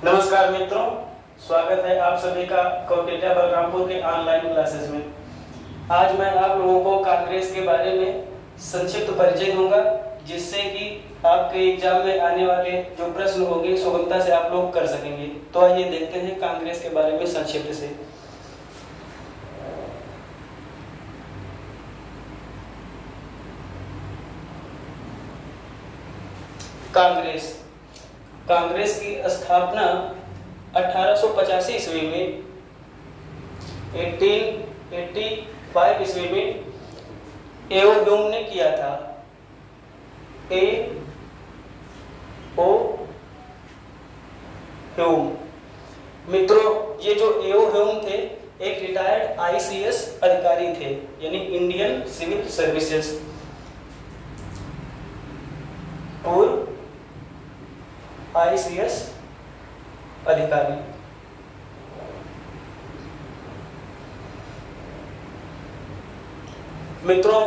नमस्कार मित्रों, स्वागत है आप सभी का कौटिल्य बलरामपुर के ऑनलाइन क्लासेस में। आज मैं आप लोगों को कांग्रेस के बारे में संक्षिप्त परिचय दूंगा, जिससे कि आपके एग्जाम में आने वाले जो प्रश्न होंगे सुगमता से आप लोग कर सकेंगे। तो आइए देखते हैं कांग्रेस के बारे में संक्षिप्त से। कांग्रेस की स्थापना 1885 ईस्वी में 1885 ईस्वी में एओ ह्यूम ने किया था। एओ ह्यूम मित्रों, ये जो एओ ह्यूम थे एक रिटायर्ड आईसीएस अधिकारी थे, यानी इंडियन सिविल सर्विसेज, पूर्व आईसीएस अधिकारी। मित्रों,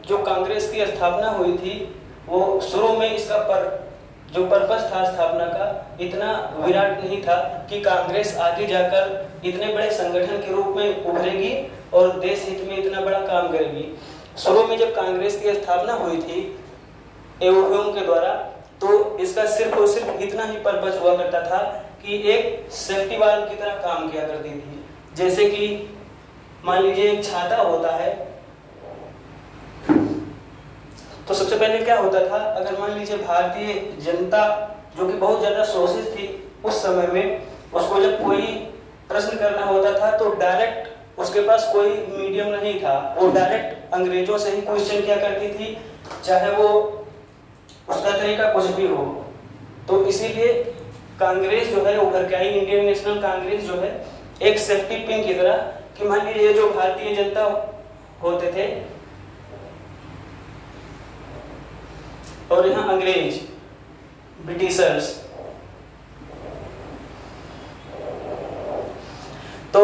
जो कांग्रेस की स्थापना हुई थी वो शुरू में इसका जो पर्पस था स्थापना का इतना विराट नहीं था कि कांग्रेस आगे जाकर इतने बड़े संगठन के रूप में उभरेगी और देश हित में इतना बड़ा काम करेगी। शुरू में जब कांग्रेस की स्थापना हुई थी एओ ह्यूम के द्वारा, तो इसका सिर्फ और सिर्फ इतना ही पर्पस हुआ करता था कि एक सेफ्टी वाल्व की तरह काम किया करती थी। जैसे कि मान लीजिए एक छाता होता है, तो सबसे पहले क्या होता था, अगर मान लीजिए भारतीय जनता जो कि बहुत ज्यादा शोषित थी उस समय में, उसको जब कोई प्रश्न करना होता था तो डायरेक्ट उसके पास कोई मीडियम नहीं था, वो डायरेक्ट अंग्रेजों से ही क्वेश्चन किया करती थी, चाहे वो उसका तरीका कुछ भी हो। तो इसीलिए कांग्रेस जो है उभर के आई, इंडियन नेशनल कांग्रेस जो है एक सेफ्टी पिन की तरह, कि मान लीजिए जो भारतीय जनता होते थे और यहाँ अंग्रेज ब्रिटिशर्स, तो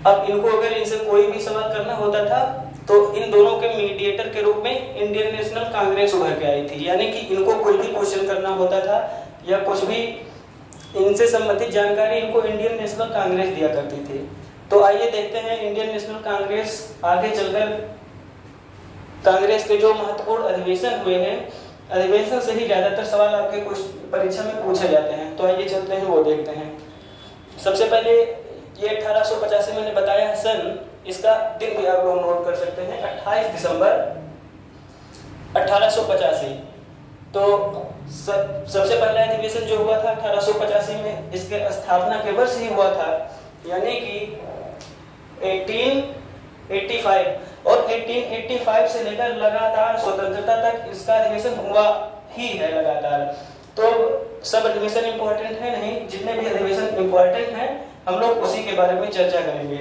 अब इनको अगर इनसे कोई भी सवाल करना होता था तो इन दोनों के मीडिएटर के रूप में इंडियन नेशनल कांग्रेस उभर के आई थी। यानी कि इनको कोई भी क्वेश्चन करना होता था या कुछ भी इनसे संबंधित जानकारी इनको इंडियन नेशनल कांग्रेस दिया करती थी। तो आइए देखते हैं इंडियन नेशनल कांग्रेस आगे चलकर कांग्रेस के जो महत्वपूर्ण अधिवेशन हुए हैं, अधिवेशन से ही ज्यादातर सवाल आपके परीक्षा में पूछे जाते हैं। तो आइए चलते हैं, वो देखते हैं। सबसे पहले ये 1885 मैंने बताया है सन, इसका दिन भी आप लोग नोट कर सकते हैं, 28 दिसंबर 1885। तो सबसे पहला अधिवेशन जो हुआ था 1885 में, इसके स्थापना के वर्ष ही हुआ था, यानी कि 1885, और 1885 से लेकर लगातार स्वतंत्रता तक इसका अधिवेशन हुआ ही है लगातार। तो सब अधिवेशन इंपॉर्टेंट है नहीं, जितने भी अधिवेशन इंपॉर्टेंट हैं हम लोग उसी के बारे में चर्चा करेंगे।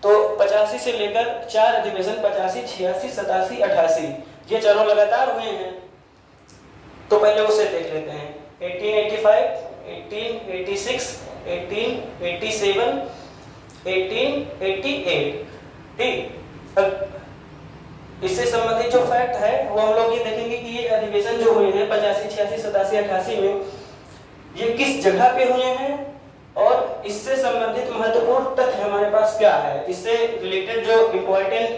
तो 85 से लेकर 4 अधिवेशन 85, 86, 87, 88 ये चारों लगातार हुए हैं। तो पहले उसे देख लेते हैं। 1885, 1886, 1887, 1888। ठीक, इससे संबंधित जो फैक्ट है वो हम लोग ये देखेंगे कि ये अधिवेशन जो हुए हैं 85, 86, 87, 88 में, ये किस जगह पे हुए हैं और इससे संबंधित महत्वपूर्ण तथ्य हमारे पास क्या है, इससे रिलेटेड जो इम्पोर्टेंट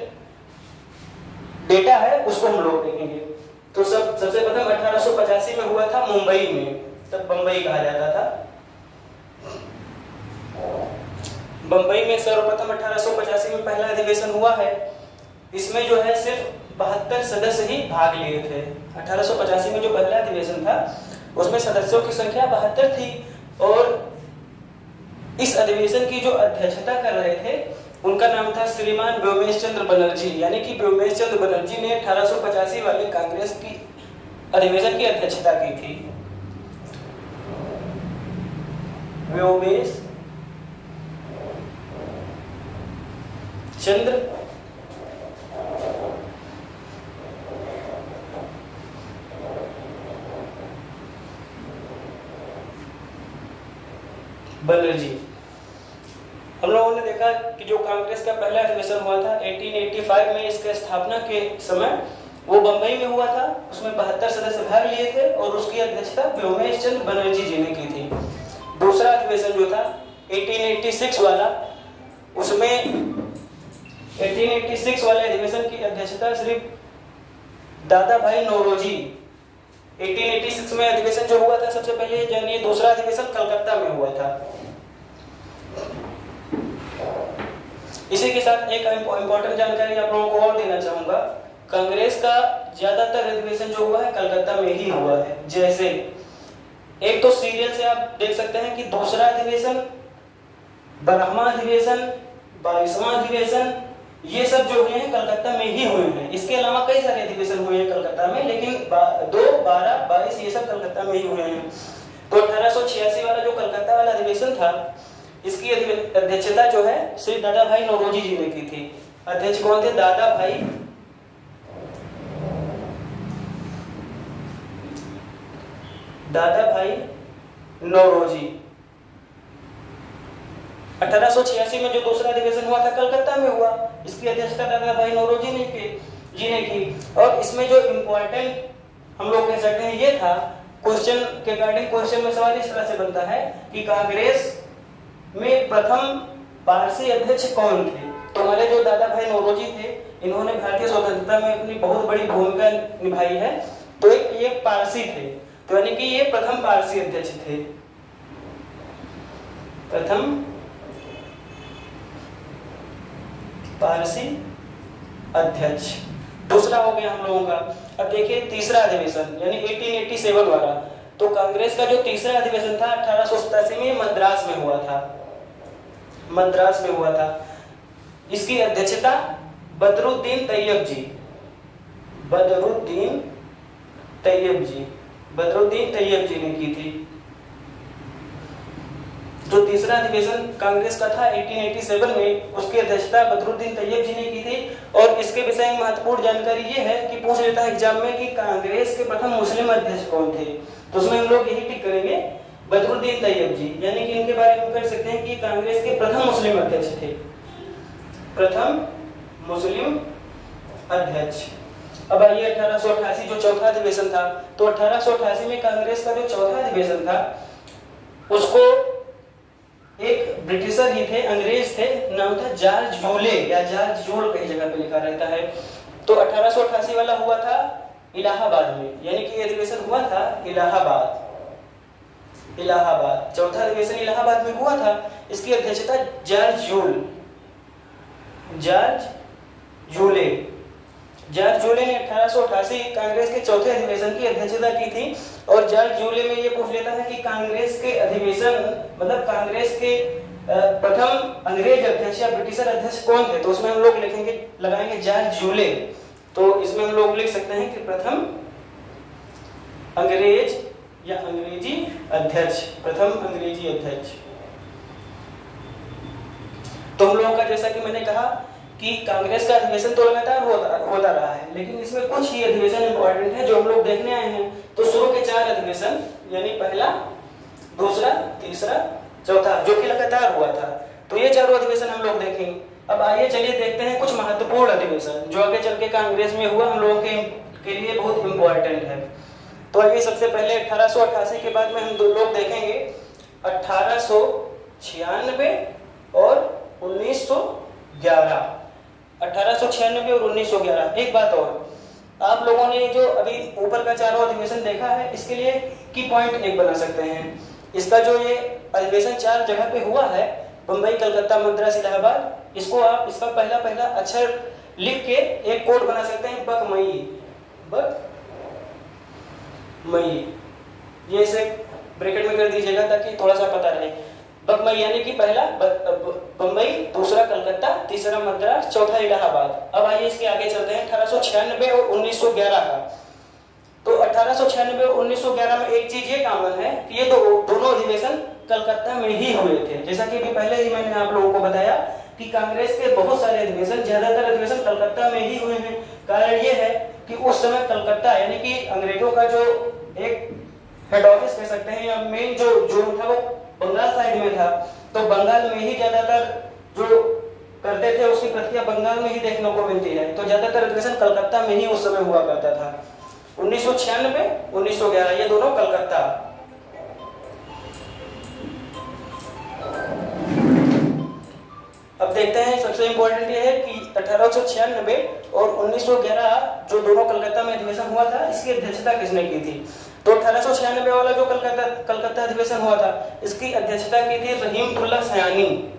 डेटा है उसको हम लोग देखेंगे। तो सबसे प्रथम 1885 में हुआ था मुंबई में, तब बंबई कहा जाता था। बंबई में सर्वप्रथम 1885 में पहला अधिवेशन हुआ है। इसमें जो है सिर्फ 72 सदस्य ही भाग लिए थे। 1885 में जो पहला अधिवेशन था उसमें सदस्यों की संख्या 72 थी, और इस अधिवेशन की जो अध्यक्षता कर रहे थे उनका नाम था श्रीमान व्योमेश चंद्र बनर्जी, यानी कि व्योमेश चंद्र बनर्जी ने 1885 वाले कांग्रेस की अधिवेशन की अध्यक्षता की थी। व्योमेश चंद्र बनर्जी। हम लोगों ने देखा कि जो कांग्रेस का पहला अधिवेशन हुआ था 1885 में, इसके स्थापना के समय वो बंबई में हुआ था, उसमें 72 सदस्य भाग लिए थे और उसकी अध्यक्षता व्योमेश चंद्र बनर्जी जी ने की थी। दूसरा अधिवेशन जो था 1886 वाला, उसमें 1886 वाले अधिवेशन की अध्यक्षता श्री दादा भाई नौरोजी। 1886 में अधिवेशन जो हुआ था सबसे पहले, जानिए दूसरा अधिवेशन कलकत्ता में हुआ था। इसी के साथ एक इंपॉर्टेंट जानकारी आप लोगों को और देना चाहूंगा, कांग्रेस का ज्यादातर अधिवेशन जो हुआ है कलकत्ता में ही हुआ है। जैसे एक तो सीरियल से आप देख सकते हैं कि दूसरा अधिवेशन, 12वां अधिवेशन, 22वां अधिवेशन, ये सब जो हुए हैं कलकत्ता में ही हुए हैं। इसके अलावा कई सारे अधिवेशन हुए हैं कलकत्ता में, लेकिन 2, 12, 22 ये सब कलकत्ता में ही हुए हैं। तो 1886 वाला जो कलकत्ता वाला अधिवेशन था, इसकी अध्यक्षता जो है श्री दादा भाई नौरोजी जी ने की थी। अध्यक्ष कौन थे? दादा भाई नौरोजी। 1886 में जो दूसरा अधिवेशन हुआ था कलकत्ता में हुआ, इसकी अध्यक्षता दादा भाई नौरोजी जी ने की। और इसमें जो इम्पोर्टेंट हम लोग कह सकते हैं ये था, क्वेश्चन के रिगार्डिंग क्वेश्चन में सवाल इस तरह से बनता है कि कांग्रेस में प्रथम पारसी अध्यक्ष कौन थे? तो हमारे जो दादा भाई नौरोजी थे, इन्होंने भारतीय स्वतंत्रता में अपनी बहुत बड़ी भूमिका निभाई है। तो ये पारसी थे, तो यानी कि ये प्रथम पारसी अध्यक्ष थे, प्रथम पारसी अध्यक्ष। दूसरा हो गया हम लोगों का। अब देखिए तीसरा अधिवेशन यानी 1887 वाला, तो कांग्रेस का जो तीसरा अधिवेशन था 1887 में मद्रास में हुआ था, मद्रास में हुआ था। इसकी अध्यक्षता बदरुद्दीन तैयब जी, बदरुद्दीन तैयब जी ने की थी। जो तीसरा अधिवेशन कांग्रेस का था 1887 में, उसकी अध्यक्षता बदरुद्दीन तैयब जी ने की थी। और इसके विषय में महत्वपूर्ण जानकारी ये है कि पूछ लेता है एग्जाम में कि कांग्रेस के प्रथम मुस्लिम अध्यक्ष कौन थे, तो उसमें हम लोग यही टिक करेंगे बदरुद्दीन तैयब जी, यानी कि इनके बारे में कह सकते हैं कि कांग्रेस के प्रथम मुस्लिम अध्यक्ष थे, प्रथम मुस्लिम अध्यक्ष। अब आइए 1888 जो चौथा अधिवेशन था, तो 1888 में कांग्रेस का जो चौथा अधिवेशन था उसको एक ब्रिटिशर ही थे, अंग्रेज थे, नाम था जॉर्ज यूले या जॉर्ज जूल, कई जगह पे लिखा रहता है। तो 1888 वाला हुआ था इलाहाबाद में, यानी कि अधिवेशन हुआ था इलाहाबाद, चौथा अधिवेशन इलाहाबाद में हुआ था। इसकी अध्यक्षता जॉर्ज यूले ने 1888 कांग्रेस के चौथे अधिवेशन की अध्यक्षता की थी। और जॉर्ज यूले में ये पूछ लेता है कि कांग्रेस के अधिवेशन मतलब कांग्रेस के प्रथम अंग्रेज अध्यक्ष या ब्रिटिशर अध्यक्ष कौन थे, तो उसमें हम लोग लगाएंगे जॉर्ज यूले। तो इसमें हम लोग लिख सकते हैं कि प्रथम अंग्रेज या अंग्रेजी अध्यक्ष, प्रथम अंग्रेजी अध्यक्ष। तो हम लोगों का जैसा कि मैंने कहा कि कांग्रेस का अधिवेशन तो लगातार होता रहा है, लेकिन इसमें कुछ ही अधिवेशन इंपॉर्टेंट है जो हम लोग देखने आए हैं। तो शुरू के 4 अधिवेशन यानी पहला, दूसरा, तीसरा, चौथा, जो कि लगातार हुआ था, तो ये चारों अधिवेशन हम लोग देखेंगे। अब आइए चलिए देखते हैं कुछ महत्वपूर्ण अधिवेशन जो आगे चल के कांग्रेस में हुआ, हम लोगों के लिए बहुत इंपॉर्टेंट है। तो आइए सबसे पहले 1888 के बाद में हम दो लोग देखेंगे 1896 और 1911। 1896 और 1911। एक बात और, आप लोगों ने जो अभी ऊपर का चारों अधिवेशन देखा है, इसके लिए की पॉइंट एक बना सकते हैं। इसका जो ये अधिवेशन 4 जगह पे हुआ है, बंबई, कलकत्ता, मद्रास, इलाहाबाद, इसको आप इसका पहला अक्षर लिख के एक कोड बना सकते हैं, बकमई। ये इसे ब्रैकेट में कर दीजिएगा ताकि थोड़ा सा पता रहे। बकमई यानी कि पहला बंबई, दूसरा कलकत्ता, तीसरा मद्रास, चौथा इलाहाबाद। अब आइए इसके आगे चलते हैं 1896 और 1911 का। तो 1896 और 1911 में एक चीज ये कॉमन है कि ये दोनों अधिवेशन कलकत्ता में ही हुए थे। जैसा कि अभी पहले ही मैंने आप लोगों को बताया कि कांग्रेस के बहुत सारे अधिवेशन, ज्यादातर अधिवेशन कलकत्ता में ही हुए हैं। कारण ये है कि उस समय कलकत्ता यानी कि अंग्रेजों का जो एक हेड ऑफिस कह सकते हैं या मेन जो जोन था वो बंगाल साइड में था, तो बंगाल में ही ज्यादातर जो करते थे उसकी प्रतियां बंगाल में ही देखने को मिलती है। तो ज्यादातर अधिवेशन कलकत्ता में ही उस समय हुआ करता था। 1996, 1911 ये दोनों कलकत्ता। अब देखते हैं, सबसे इंपॉर्टेंट ये है कि 1896 और 1911 जो दोनों कलकत्ता में अधिवेशन हुआ था, इसकी अध्यक्षता किसने की थी? तो 1896 वाला जो कलकत्ता अधिवेशन हुआ था, इसकी अध्यक्षता की थी रहीमतुल्लाह सयानी।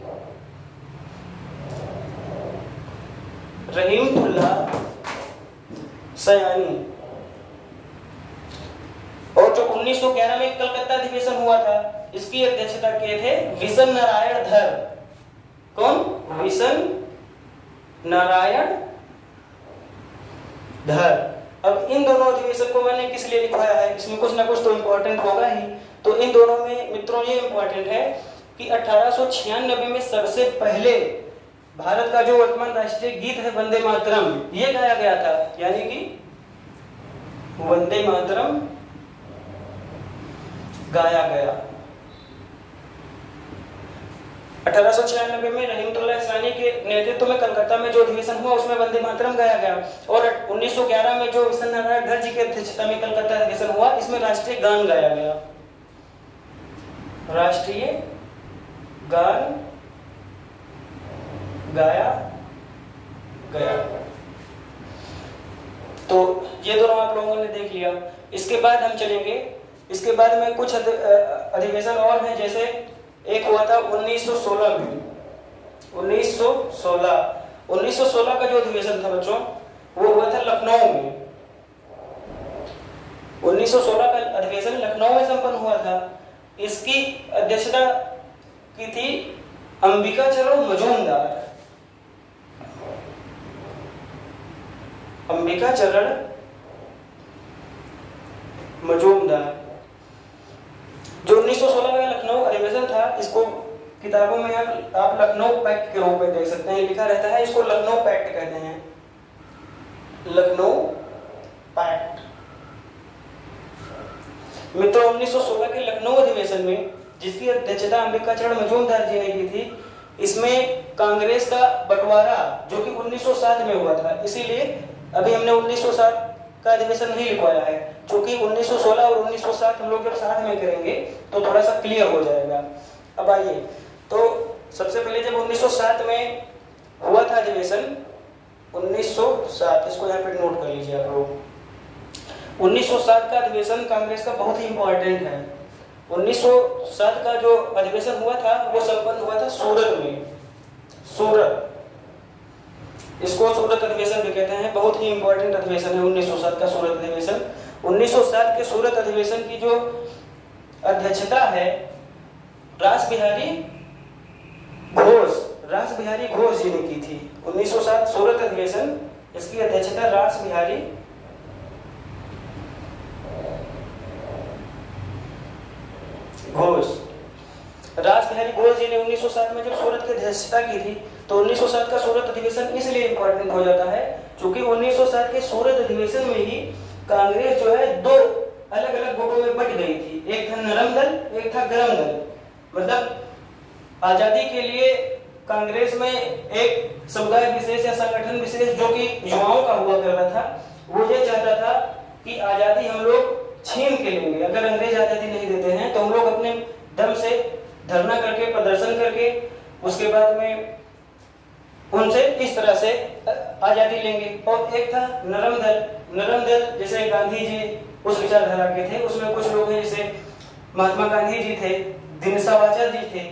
रहीमतुल्लाह सयानी। और जो 1911 में कलकत्ता अधिवेशन हुआ था, इसकी अध्यक्षता किए थे विशन नारायण धर। कौन? विशन नारायण धर। अब इन दोनों अधिवेशन को मैंने किस लिए लिखवाया है, इसमें कुछ ना कुछ तो इम्पोर्टेंट होगा ही। तो इन दोनों में मित्रों ये इम्पोर्टेंट है कि 1896 में सबसे पहले भारत का जो वर्तमान राष्ट्रीय गीत है वंदे मातरम, ये गाया गया था। यानी कि वंदे मातरम गाया गया। 1896 में रहीमतुल्लाह सयानी के नेतृत्व में कलकत्ता में जो अधिवेशन हुआ उसमें वंदे मातरम गाया गया। और 1911 में जो विशन नारायण धर जी की अध्यक्षता में कलकत्ता अधिवेशन हुआ, इसमें राष्ट्रीय गान गाया गया। राष्ट्रीय गान गाया गया। तो ये दोनों आप लोगों ने देख लिया। इसके बाद हम चलेंगे, इसके बाद में कुछ अधिवेशन और हैं। जैसे एक हुआ था 1916 में। 1916 का जो अधिवेशन था बच्चों, वो हुआ था लखनऊ में। 1916 का अधिवेशन लखनऊ में संपन्न हुआ था। इसकी अध्यक्षता की थी अंबिका चरण मजूमदार। अंबिका चरण मजूमदार। जो 1916 का लखनऊ अधिवेशन था, इसको किताबों में आप लखनऊ पैक्ट के रूप में देख सकते हैं, लिखा रहता है। इसको लखनऊ पैक्ट कहते हैं, लखनऊ पैक्ट। मित्रों 1916 के लखनऊ अधिवेशन में, जिसकी अध्यक्षता अंबिका चरण मजूमदार जी ने की थी, इसमें कांग्रेस का बंटवारा जो कि 1907 में हुआ था, इसीलिए अभी हमने 1907 का अधिवेशन नहीं लिखवाया है, क्योंकि 1916 और 1907 हम लोग जब साथ में करेंगे तो थोड़ा सा क्लियर हो जाएगा। अब आइए, तो सबसे पहले जब 1907 में हुआ था अधिवेशन, 1907, इसको यहाँ पे नोट कर लीजिए आप लोग। 1907 का अधिवेशन कांग्रेस का बहुत ही इंपॉर्टेंट है। 1907 का जो अधिवेशन हुआ था वो संपन्न हुआ था सूरत में। सूरत, इसको सूरत अधिवेशन भी कहते हैं। बहुत ही इंपॉर्टेंट अधिवेशन है 1907 का सूरत अधिवेशन। 1907 के सूरत अधिवेशन की जो अध्यक्षता है रास बिहारी घोष जी ने की थी। 1907 सूरत अधिवेशन, इसकी अध्यक्षता रास बिहारी घोष जी ने 1907 में जब सूरत की अध्यक्षता की थी, तो 1907 का सूरत अधिवेशन इसलिए इंपॉर्टेंट हो जाता है क्योंकि 1907 के सूरत अधिवेशन में ही कांग्रेस जो है दो अलग अलग गुटों में बट गई थी। एक था नरम दल, एक था गरम दल। मतलब आजादी के लिए कांग्रेस में एक समुदाय विशेष या संगठन विशेष जो कि युवाओं का हुआ कर रहा था, वो ये चाहता था कि आजादी हम लोग छीन के लेंगे। अगर अंग्रेज आजादी नहीं देते हैं तो हम लोग अपने दम से धरना करके, प्रदर्शन करके, उसके बाद में उनसे इस तरह से आजादी लेंगे। और एक था नरम दल जैसे गांधी जी उस विचारधारा के थे। उसमें कुछ लोग हैं जैसे महात्मा गांधी जी थे, दिनसा वाचा जी थे,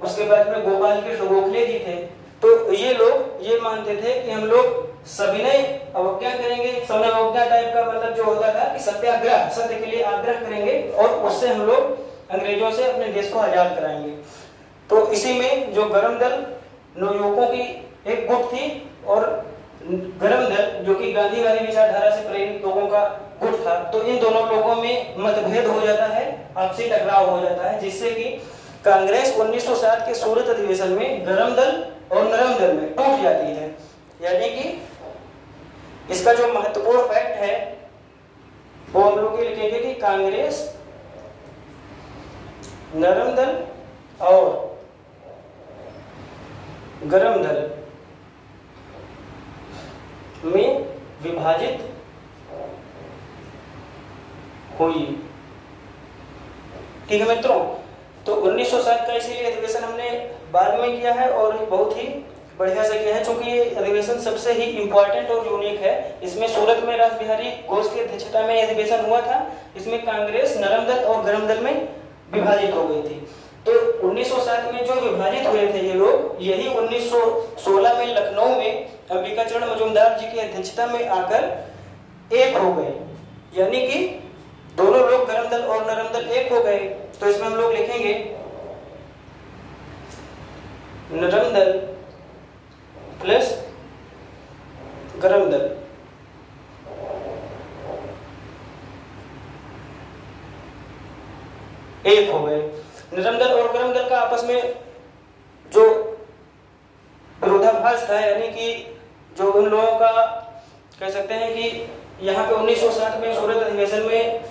उसके बाद में गोपाल कृष्ण गोखले जी थे। तो ये लोग ये मानते थे कि हम लोग सविनय अवज्ञा करेंगे। सविनय अवज्ञा टाइप का मतलब जो होता था कि सत्याग्रह, सत्य के लिए आग्रह करेंगे और उससे हम लोग अंग्रेजों से अपने देश को आजाद कराएंगे। तो इसी में जो गरम दल नवयुवकों की एक गुट थी और गरम दल जो कि गांधी वाली विचारधारा से प्रेरित लोगों का गुट था, तो इन दोनों लोगों में मतभेद हो जाता है, आपसी टकराव हो जाता है, जिससे कि कांग्रेस 1907 के सूरत अधिवेशन में गरम दल और नरम दल में टूट जाती है। यानी कि इसका जो महत्वपूर्ण फैक्ट है वो हम लोग ये लिखेंगे कि कांग्रेस, नरम दल और गरम दल में विभाजित हुई। ठीक है मित्रों, तो 1907 का इसीलिए अधिवेशन हमने बाद में किया है और बहुत ही बढ़िया से किया है, क्योंकि ये अधिवेशन सबसे ही इम्पोर्टेंट और यूनिक है। इसमें सूरत में रासबिहारी घोष की अध्यक्षता में अधिवेशन हुआ था। इसमें कांग्रेस नरम दल और गरम दल में विभाजित हो गई थी। तो 1907 में जो विभाजित हुए थे ये लोग, यही 1916 में लखनऊ में अंबिकाचरण मजूमदार जी की अध्यक्षता में आकर एक हो गए, यानी कि दोनों लोग गरम दल और नरम दल एक हो गए। तो इसमें हम लोग लिखेंगे नरम दल प्लस गरम दल। एक हो गए। नरम दल और गरम दल का आपस में जो विरोधाभास था, यानी कि जो उन लोगों का कह सकते हैं कि यहाँ पे 1907 में सूरत अधिवेशन में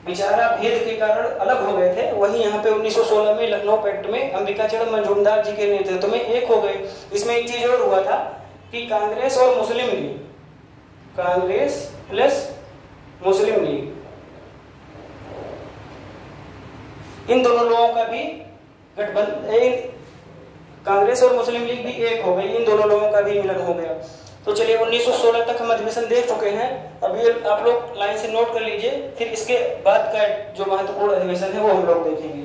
विचारा भेद के कारण अलग हो गए थे, वही यहाँ पे 1916 में लखनऊ पैक्ट में अंबिकाचरण मजूमदार जी के नेतृत्व में एक हो गए। इसमें एक चीज और हुआ था कि कांग्रेस और मुस्लिम लीग, कांग्रेस प्लस मुस्लिम लीग, इन दोनों लोगों का भी गठबंधन, कांग्रेस और मुस्लिम लीग भी एक हो गई, इन दोनों लोगों का भी मिलन हो गया। तो चलिए 1916 तक हम अधिवेशन देख चुके हैं। अभी आप लोग लाइन से नोट कर लीजिए, फिर इसके बाद का जो महत्वपूर्ण अधिवेशन है वो हम लोग देखेंगे।